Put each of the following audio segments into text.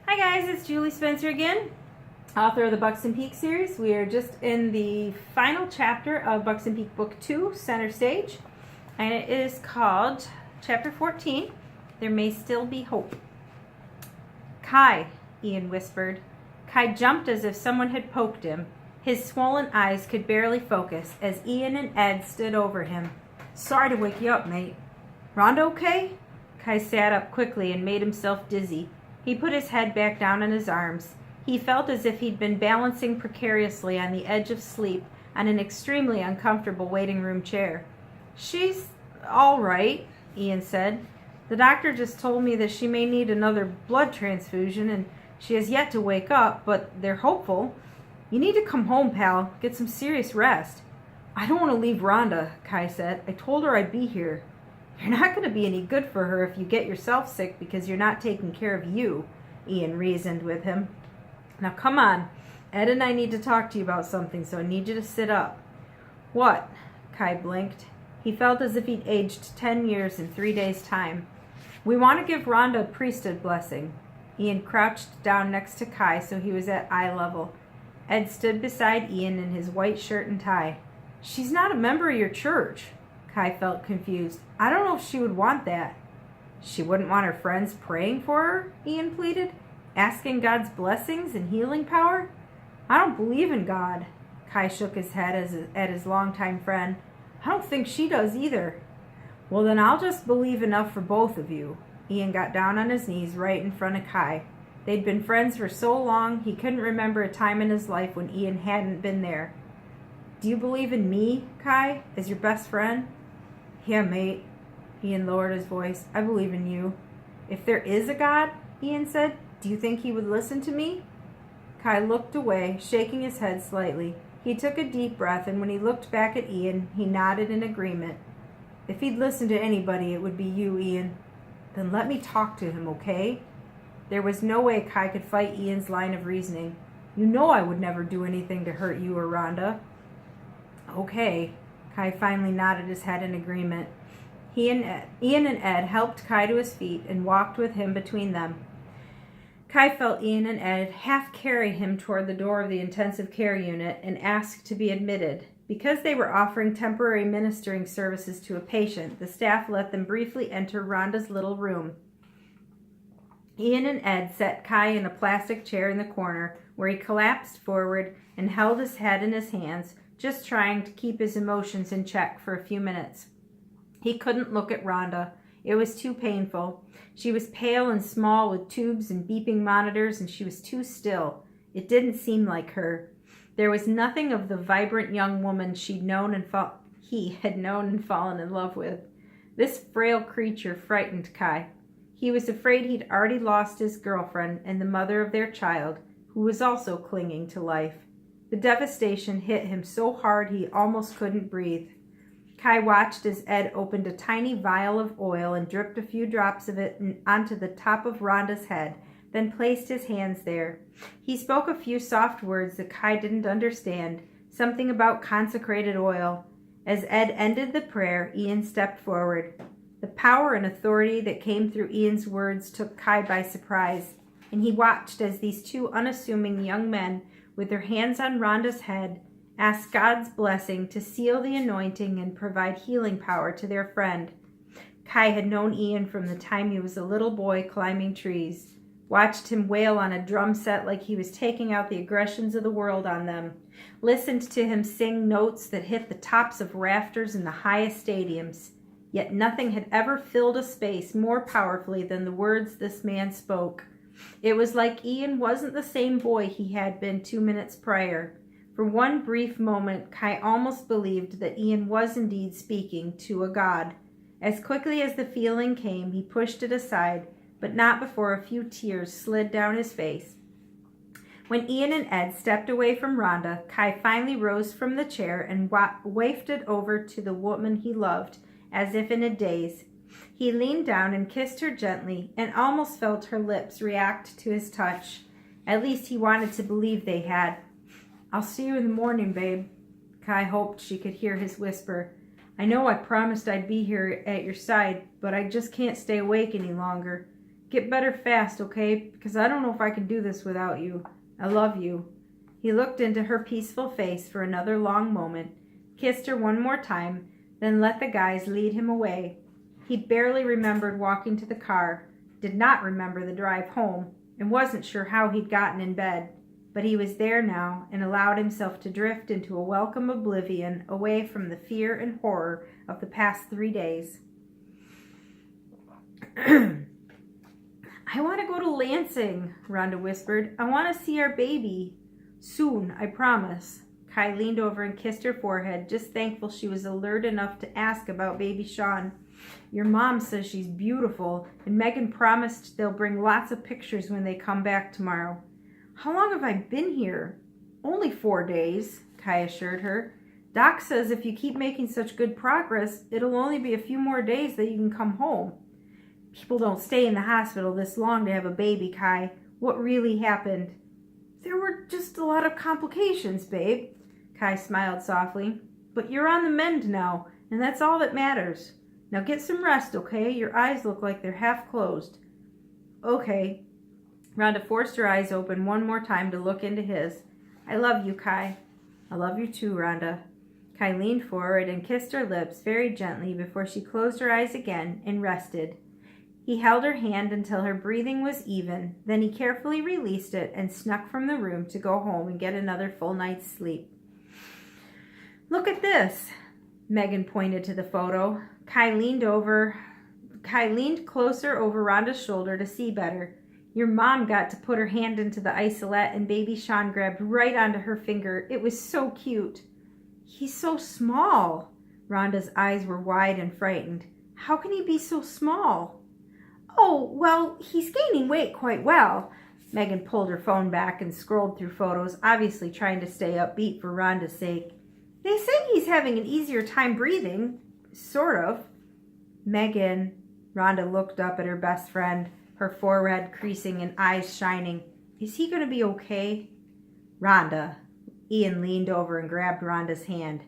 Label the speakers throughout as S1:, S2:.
S1: Hi guys, it's Julie Spencer again, author of the Buxton Peak series. We are just in the final chapter of Buxton Peak Book 2, Center Stage, and it is called Chapter 14, There May Still Be Hope. Kai, Ian whispered. Kai jumped as if someone had poked him. His swollen eyes could barely focus as Ian and Ed stood over him. Sorry to wake you up, mate. Rhonda okay? Kai sat up quickly and made himself dizzy. He put his head back down on his arms. He felt as if he'd been balancing precariously on the edge of sleep on an extremely uncomfortable waiting room chair. She's all right, Ian said. The doctor just told me that she may need another blood transfusion and she has yet to wake up, but they're hopeful. You need to come home, pal. Get some serious rest. I don't want to leave Rhonda, Kai said. I told her I'd be here. You're not going to be any good for her if you get yourself sick because you're not taking care of you, Ian reasoned with him. Now come on. Ed and I need to talk to you about something, so I need you to sit up. What? Kai blinked. He felt as if he'd aged 10 years in 3 days' time. We want to give Rhonda a priesthood blessing. Ian crouched down next to Kai so he was at eye level. Ed stood beside Ian in his white shirt and tie. She's not a member of your church. Kai felt confused. I don't know if she would want that. She wouldn't want her friends praying for her, Ian pleaded, asking God's blessings and healing power? I don't believe in God. Kai shook his head at his longtime friend. I don't think she does either. Well, then I'll just believe enough for both of you. Ian got down on his knees right in front of Kai. They'd been friends for so long he couldn't remember a time in his life when Ian hadn't been there. Do you believe in me, Kai, as your best friend? Yeah, mate. Ian lowered his voice. I believe in you. If there is a God, Ian said, do you think he would listen to me? Kai looked away, shaking his head slightly. He took a deep breath, and when he looked back at Ian, he nodded in agreement. If he'd listen to anybody, it would be you, Ian. Then let me talk to him, okay? There was no way Kai could fight Ian's line of reasoning. You know I would never do anything to hurt you or Rhonda. Okay. Kai finally nodded his head in agreement. Ian and Ed helped Kai to his feet and walked with him between them. Kai felt Ian and Ed half carry him toward the door of the intensive care unit and asked to be admitted. Because they were offering temporary ministering services to a patient, the staff let them briefly enter Rhonda's little room. Ian and Ed set Kai in a plastic chair in the corner where he collapsed forward and held his head in his hands, just trying to keep his emotions in check for a few minutes. He couldn't look at Rhonda. It was too painful. She was pale and small with tubes and beeping monitors, and she was too still. It didn't seem like her. There was nothing of the vibrant young woman he had known and fallen in love with. This frail creature frightened Kai. He was afraid he'd already lost his girlfriend and the mother of their child, who was also clinging to life. The devastation hit him so hard he almost couldn't breathe. Kai watched as Ed opened a tiny vial of oil and dripped a few drops of it onto the top of Rhonda's head, then placed his hands there. He spoke a few soft words that Kai didn't understand, something about consecrated oil. As Ed ended the prayer, Ian stepped forward. The power and authority that came through Ian's words took Kai by surprise, and he watched as these two unassuming young men, with their hands on Rhonda's head, asked God's blessing to seal the anointing and provide healing power to their friend. Kai had known Ian from the time he was a little boy climbing trees, watched him wail on a drum set like he was taking out the aggressions of the world on them, listened to him sing notes that hit the tops of rafters in the highest stadiums. Yet nothing had ever filled a space more powerfully than the words this man spoke. It was like Ian wasn't the same boy he had been 2 minutes prior. For one brief moment, Kai almost believed that Ian was indeed speaking to a god. As quickly as the feeling came, he pushed it aside, but not before a few tears slid down his face. When Ian and Ed stepped away from Rhonda, Kai finally rose from the chair and wafted over to the woman he loved, as if in a daze. He leaned down and kissed her gently and almost felt her lips react to his touch. At least he wanted to believe they had. I'll see you in the morning, babe. Kai hoped she could hear his whisper. I know I promised I'd be here at your side, but I just can't stay awake any longer. Get better fast, okay? Because I don't know if I can do this without you. I love you." He looked into her peaceful face for another long moment, kissed her one more time, then let the guys lead him away. He barely remembered walking to the car, did not remember the drive home, and wasn't sure how he'd gotten in bed. But he was there now and allowed himself to drift into a welcome oblivion away from the fear and horror of the past 3 days. "I want to go to Lansing," Rhonda whispered. "I want to see our baby. Soon, I promise." Kai leaned over and kissed her forehead, just thankful she was alert enough to ask about baby Sean. "Your mom says she's beautiful, and Megan promised they'll bring lots of pictures when they come back tomorrow." "How long have I been here?" "Only 4 days," Kai assured her. "Doc says if you keep making such good progress, it'll only be a few more days that you can come home." "People don't stay in the hospital this long to have a baby, Kai. What really happened?" "There were just a lot of complications, babe." Kai smiled softly. "But you're on the mend now, and that's all that matters. Now get some rest, okay? Your eyes look like they're half closed." "Okay." Rhonda forced her eyes open one more time to look into his. "I love you, Kai." "I love you too, Rhonda." Kai leaned forward and kissed her lips very gently before she closed her eyes again and rested. He held her hand until her breathing was even, then he carefully released it and snuck from the room to go home and get another full night's sleep. "Look at this." Megan pointed to the photo. Kai leaned closer over Rhonda's shoulder to see better. "Your mom got to put her hand into the isolette and baby Sean grabbed right onto her finger. It was so cute." "He's so small." Rhonda's eyes were wide and frightened. "How can he be so small?" "Oh, well, he's gaining weight quite well." Megan pulled her phone back and scrolled through photos, obviously trying to stay upbeat for Rhonda's sake. "They say he's having an easier time breathing. Sort of." "Megan," Rhonda looked up at her best friend, her forehead creasing and eyes shining. "Is he going to be okay?" "Rhonda." Ian leaned over and grabbed Rhonda's hand.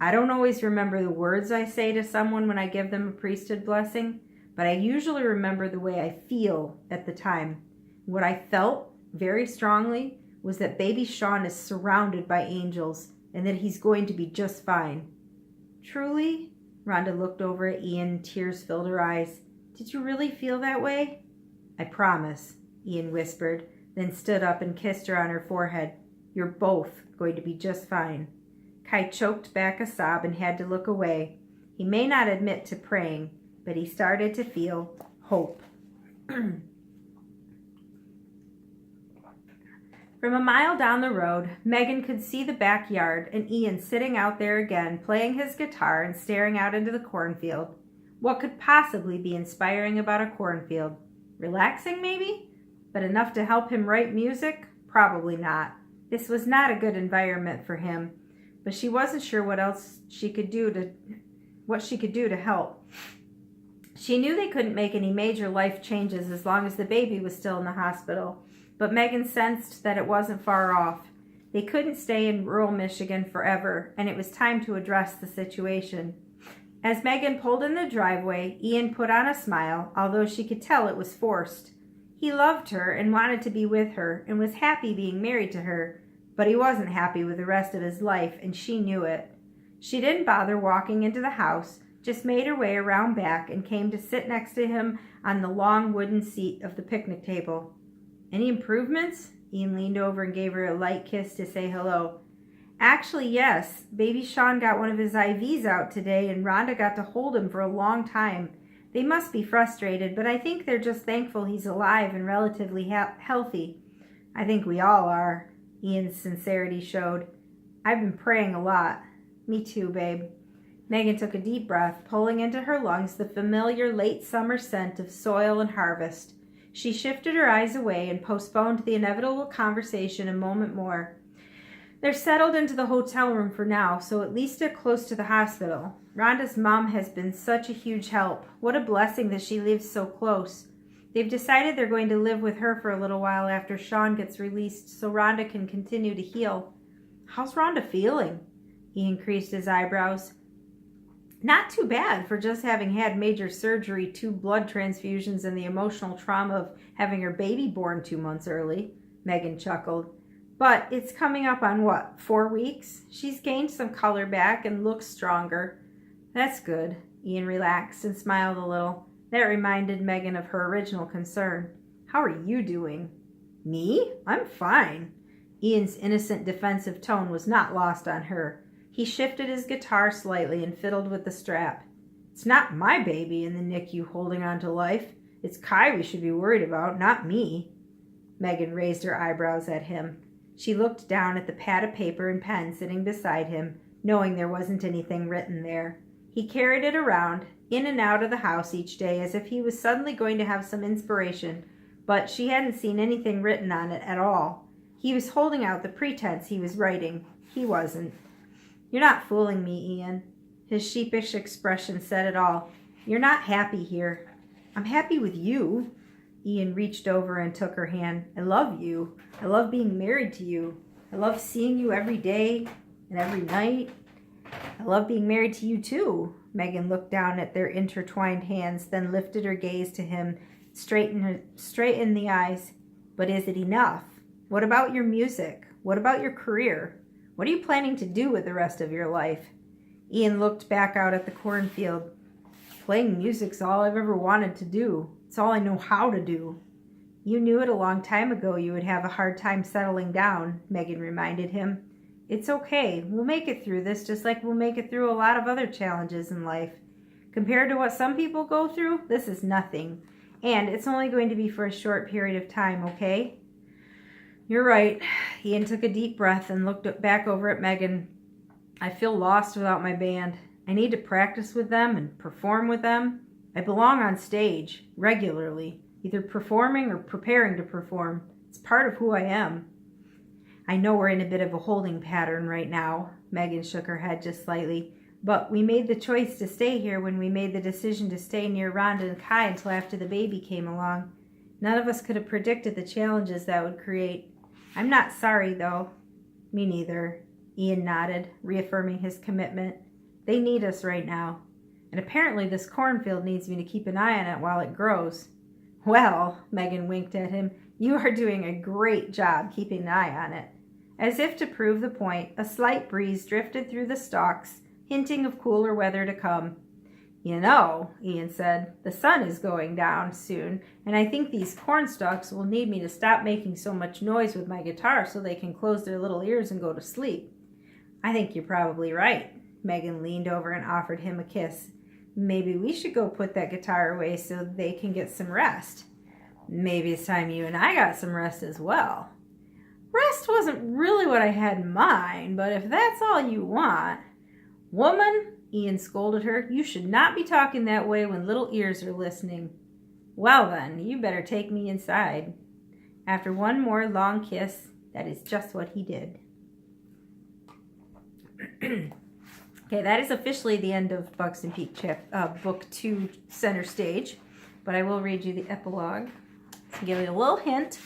S1: "I don't always remember the words I say to someone when I give them a priesthood blessing, but I usually remember the way I feel at the time. What I felt very strongly was that baby Sean is surrounded by angels and that he's going to be just fine." "Truly?" Rhonda looked over at Ian, tears filled her eyes. "Did you really feel that way?" "I promise," Ian whispered, then stood up and kissed her on her forehead. "You're both going to be just fine." Kai choked back a sob and had to look away. He may not admit to praying, but he started to feel hope. From a mile down the road, Megan could see the backyard and Ian sitting out there again, playing his guitar and staring out into the cornfield. What could possibly be inspiring about a cornfield? Relaxing, maybe? But enough to help him write music? Probably not. This was not a good environment for him, but she wasn't sure what she could do to help. She knew they couldn't make any major life changes as long as the baby was still in the hospital, but Megan sensed that it wasn't far off. They couldn't stay in rural Michigan forever, and it was time to address the situation. As Megan pulled in the driveway, Ian put on a smile, although she could tell it was forced. He loved her and wanted to be with her and was happy being married to her, but he wasn't happy with the rest of his life, and she knew it. She didn't bother walking into the house, just made her way around back and came to sit next to him on the long wooden seat of the picnic table. "Any improvements?" Ian leaned over and gave her a light kiss to say hello. "Actually, yes. Baby Sean got one of his IVs out today, and Rhonda got to hold him for a long time. They must be frustrated, but I think they're just thankful he's alive and relatively healthy." "I think we all are," Ian's sincerity showed. "I've been praying a lot." "Me too, babe." Megan took a deep breath, pulling into her lungs the familiar late summer scent of soil and harvest. She shifted her eyes away and postponed the inevitable conversation a moment more. "They're settled into the hotel room for now, so at least they're close to the hospital. Rhonda's mom has been such a huge help. What a blessing that she lives so close. They've decided they're going to live with her for a little while after Sean gets released so Rhonda can continue to heal." "How's Rhonda feeling?" He increased his eyebrows. Not too bad for just having had major surgery, 2 blood transfusions, and the emotional trauma of having her baby born 2 months early, Megan chuckled. But it's coming up on what, 4 weeks? She's gained some color back and looks stronger. That's good. Ian relaxed and smiled a little. That reminded Megan of her original concern. How are you doing? Me? I'm fine. Ian's innocent defensive tone was not lost on her. He shifted his guitar slightly and fiddled with the strap. It's not my baby in the NICU holding on to life. It's Kai we should be worried about, not me. Megan raised her eyebrows at him. She looked down at the pad of paper and pen sitting beside him, knowing there wasn't anything written there. He carried it around, in and out of the house each day as if he was suddenly going to have some inspiration, but she hadn't seen anything written on it at all. He was holding out the pretense he was writing. He wasn't. You're not fooling me, Ian. His sheepish expression said it all. You're not happy here. I'm happy with you. Ian reached over and took her hand. I love you. I love being married to you. I love seeing you every day and every night. I love being married to you too. Megan looked down at their intertwined hands, then lifted her gaze to him, straight in the eyes. But is it enough? What about your music? What about your career? What are you planning to do with the rest of your life? Ian looked back out at the cornfield. Playing music's all I've ever wanted to do. It's all I know how to do. You knew it a long time ago you would have a hard time settling down, Megan reminded him. It's okay. We'll make it through this just like we'll make it through a lot of other challenges in life. Compared to what some people go through, this is nothing. And it's only going to be for a short period of time, okay? You're right. Ian took a deep breath and looked back over at Megan. I feel lost without my band. I need to practice with them and perform with them. I belong on stage regularly, either performing or preparing to perform. It's part of who I am. I know we're in a bit of a holding pattern right now. Megan shook her head just slightly. But we made the choice to stay here when we made the decision to stay near Rhonda and Kai until after the baby came along. None of us could have predicted the challenges that would create. I'm not sorry, though. Me neither. Ian nodded, reaffirming his commitment. They need us right now. And apparently this cornfield needs me to keep an eye on it while it grows. Well, Megan winked at him, you are doing a great job keeping an eye on it. As if to prove the point, a slight breeze drifted through the stalks, hinting of cooler weather to come. You know, Ian said, the sun is going down soon, and I think these corn stalks will need me to stop making so much noise with my guitar so they can close their little ears and go to sleep. I think you're probably right. Megan leaned over and offered him a kiss. Maybe we should go put that guitar away so they can get some rest. Maybe it's time you and I got some rest as well. Rest wasn't really what I had in mind, but if that's all you want... Woman, Ian scolded her, you should not be talking that way when little ears are listening. Well then, you better take me inside. After one more long kiss, that is just what he did. Okay, that is officially the end of Buxton Peak Book 2, Center Stage, but I will read you the epilogue to give you a little hint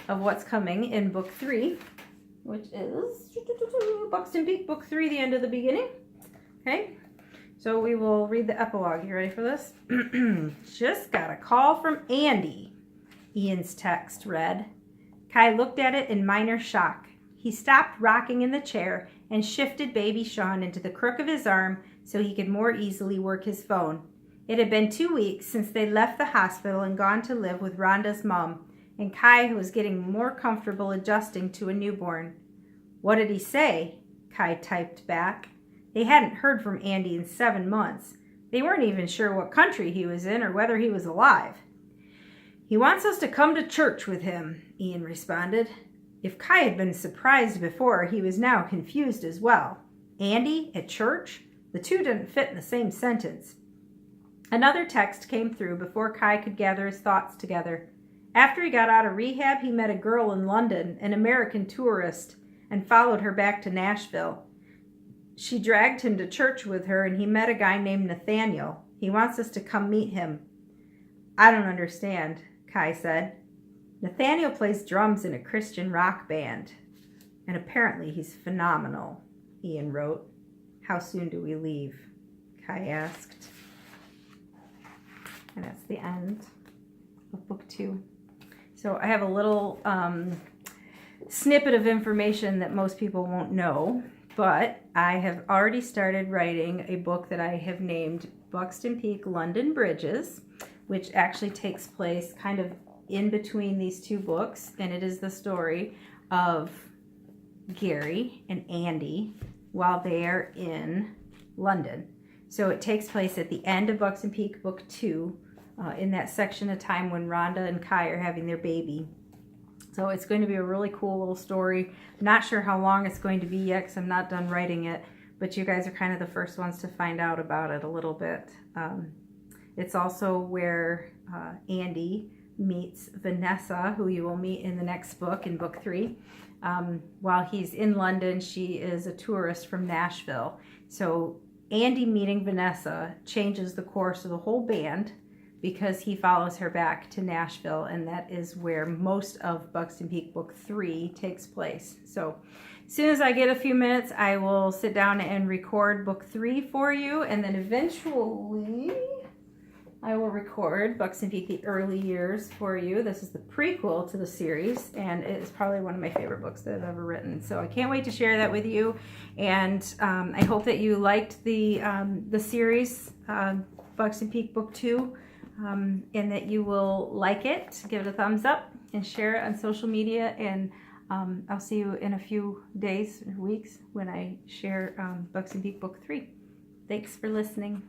S1: of what's coming in Book 3, which is Buxton Peak Book 3, The End of the Beginning. Okay, so we will read the epilogue. You ready for this? Just got a call from Andy, Ian's text read. Kai looked at it in minor shock. He stopped rocking in the chair and shifted baby Sean into the crook of his arm so he could more easily work his phone. It had been 2 weeks since they left the hospital and gone to live with Rhonda's mom, and Kai was getting more comfortable adjusting to a newborn. What did he say? Kai typed back. They hadn't heard from Andy in 7 months. They weren't even sure what country he was in or whether he was alive. He wants us to come to church with him, Ian responded. If Kai had been surprised before, he was now confused as well. Andy at church? The two didn't fit in the same sentence. Another text came through before Kai could gather his thoughts together. After he got out of rehab, he met a girl in London, an American tourist, and followed her back to Nashville. She dragged him to church with her, and he met a guy named Nathaniel. He wants us to come meet him. I don't understand, Kai said. Nathaniel plays drums in a Christian rock band, and apparently he's phenomenal, Ian wrote. How soon do we leave? Kai asked. And that's the end of book 2. So I have a little snippet of information that most people won't know, but I have already started writing a book that I have named Buxton Peak London Bridges, which actually takes place kind of in between these 2 books, and it is the story of Gary and Andy while they are in London. So it takes place at the end of Buxton Peak Book 2, in that section of time when Rhonda and Kai are having their baby. So it's going to be a really cool little story. Not sure how long it's going to be yet because I'm not done writing it, but you guys are kind of the first ones to find out about it a little bit. It's also where Andy meets Vanessa, who you will meet in the next book, in book 3. While he's in London, she is a tourist from Nashville. So Andy meeting Vanessa changes the course of the whole band because he follows her back to Nashville, and that is where most of Buxton Peak Book 3 takes place. So as soon as I get a few minutes, I will sit down and record Book 3 for you, and then eventually I will record Buxton Peak The Early Years for you. This is the prequel to the series, and it is probably one of my favorite books that I've ever written. So I can't wait to share that with you, and I hope that you liked the series, Buxton Peak Book 2, and that you will like it, give it a thumbs up, and share it on social media, and I'll see you in a few days or weeks when I share Buxton Peak Book 3. Thanks for listening.